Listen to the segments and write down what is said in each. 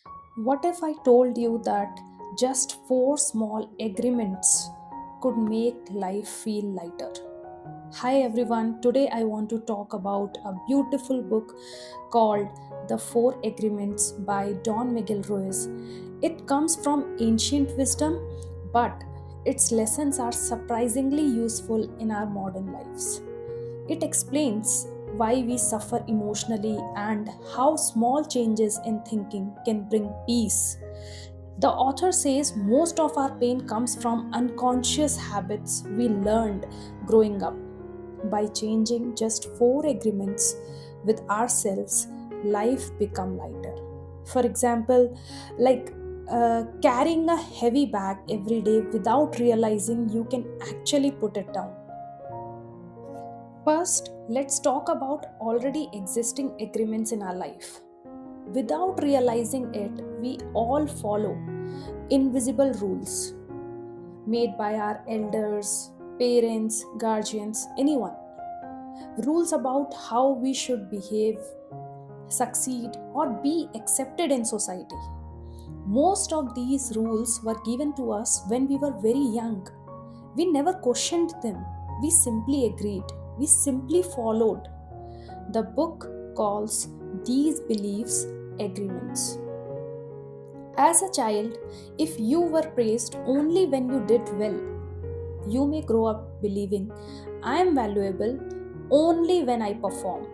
What if I told you that just four small agreements could make life feel lighter? Hi everyone, today I want to talk about a beautiful book called The Four Agreements by Don Miguel Ruiz. It comes from ancient wisdom, but its lessons are surprisingly useful in our modern lives. It explains why we suffer emotionally and how small changes in thinking can bring peace. The author says most of our pain comes from unconscious habits we learned growing up. By changing just four agreements with ourselves, life become lighter. For example, like carrying a heavy bag every day without realizing you can actually put it down. First, let's talk about already existing agreements in our life. Without realizing it, we all follow invisible rules made by our elders, parents, guardians, anyone. Rules about how we should behave, succeed, or be accepted in society. Most of these rules were given to us when we were very young. We never questioned them, we simply agreed, we simply followed. The book calls these beliefs agreements. As a child, if you were praised only when you did well, you may grow up believing I am valuable only when I perform,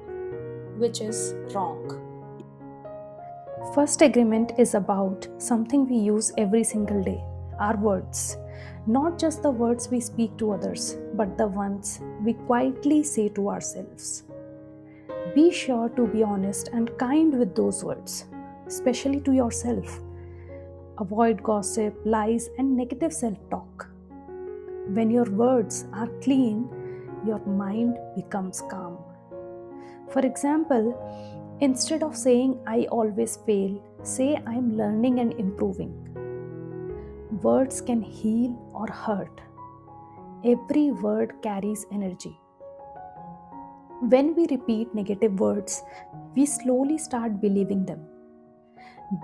which is wrong. First agreement is about something we use every single day, our words. Not just the words we speak to others, but the ones we quietly say to ourselves. Be sure to be honest and kind with those words, especially to yourself. Avoid gossip, lies, and negative self talk. When your words are clean, your mind becomes calm. For example, instead of saying I always fail, say I'm learning and improving. Words can heal or hurt. Every word carries energy. When we repeat negative words, we slowly start believing them.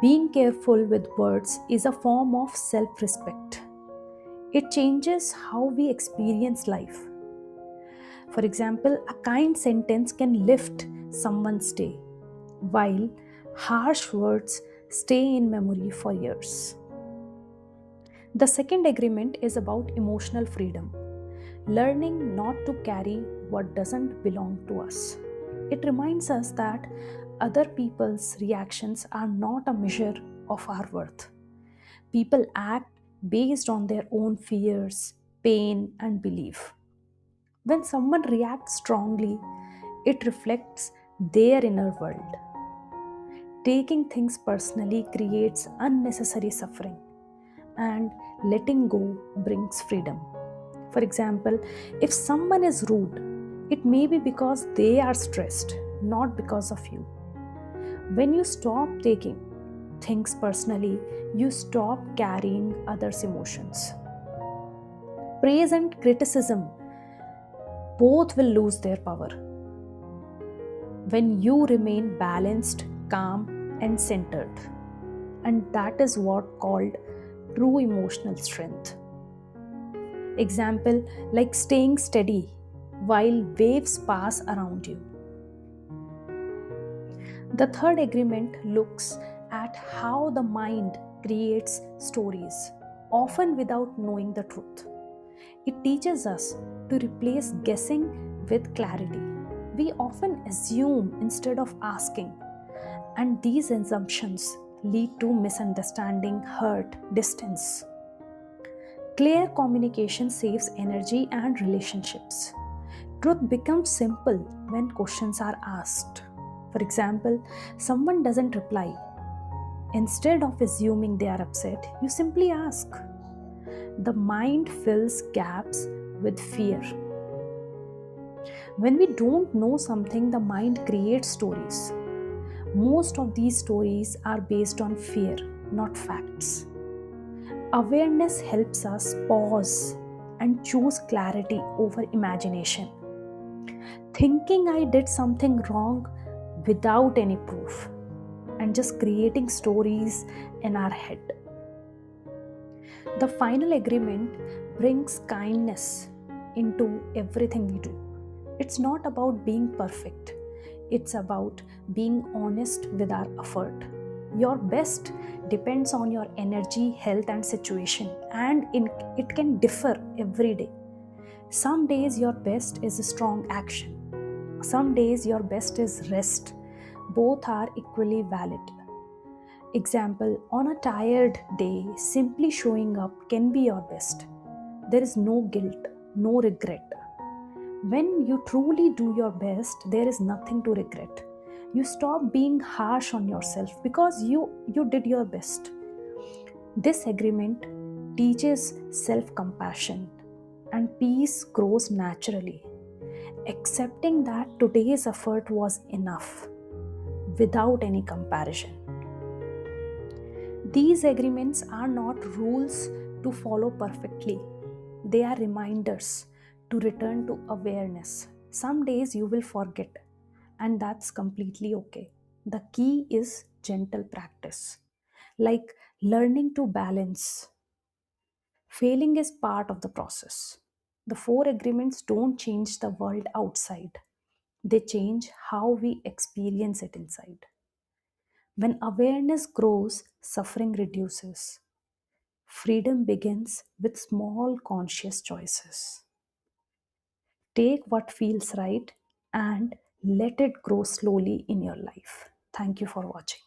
Being careful with words is a form of self respect. It changes how we experience life. For example, a kind sentence can lift someone's day, while harsh words stay in memory for years. The second agreement is about emotional freedom, learning not to carry what doesn't belong to us. It reminds us that other people's reactions are not a measure of our worth. People act based on their own fears, pain, and belief. When someone reacts strongly, it reflects their inner world. Taking things personally creates unnecessary suffering, and letting go brings freedom. For example, if someone is rude, it may be because they are stressed, not because of you. When you stop taking things personally, you stop carrying others' emotions. Praise and criticism both will lose their power when you remain balanced, calm, and centered. And that is what called true emotional strength. Example, like staying steady while waves pass around you. The third agreement looks at how the mind creates stories, often without knowing the truth. It teaches us to replace guessing with clarity. We often assume instead of asking, and these assumptions lead to misunderstanding, hurt, distance. Clear communication saves energy and relationships. Truth becomes simple when questions are asked. For example, someone doesn't reply. Instead of assuming they are upset, you simply ask. The mind fills gaps with fear. When we don't know something, the mind creates stories. Most of these stories are based on fear, not facts. Awareness helps us pause and choose clarity over imagination. Thinking I did something wrong without any proof. and just creating stories in our head. The final agreement brings kindness into everything we do. It's not about being perfect, it's about being honest with our effort. Your best depends on your energy, health, and situation, and it can differ every day. Some days your best is a strong action, some days your best is rest. Both are equally valid. Example, on a tired day, simply showing up can be your best. There is no guilt, no regret. When you truly do your best, there is nothing to regret. You stop being harsh on yourself because you did your best. This agreement teaches self compassion and peace grows naturally. Accepting that today's effort was enough without any comparison. These agreements are not rules to follow perfectly, they are reminders to return to awareness. Some days you will forget, and that's completely okay. The key is gentle practice, like learning to balance. Failing is part of the process. The four agreements don't change the world outside, they change how we experience it inside. When awareness grows, suffering reduces. Freedom begins with small conscious choices. Take what feels right and let it grow slowly in your life. Thank you for watching.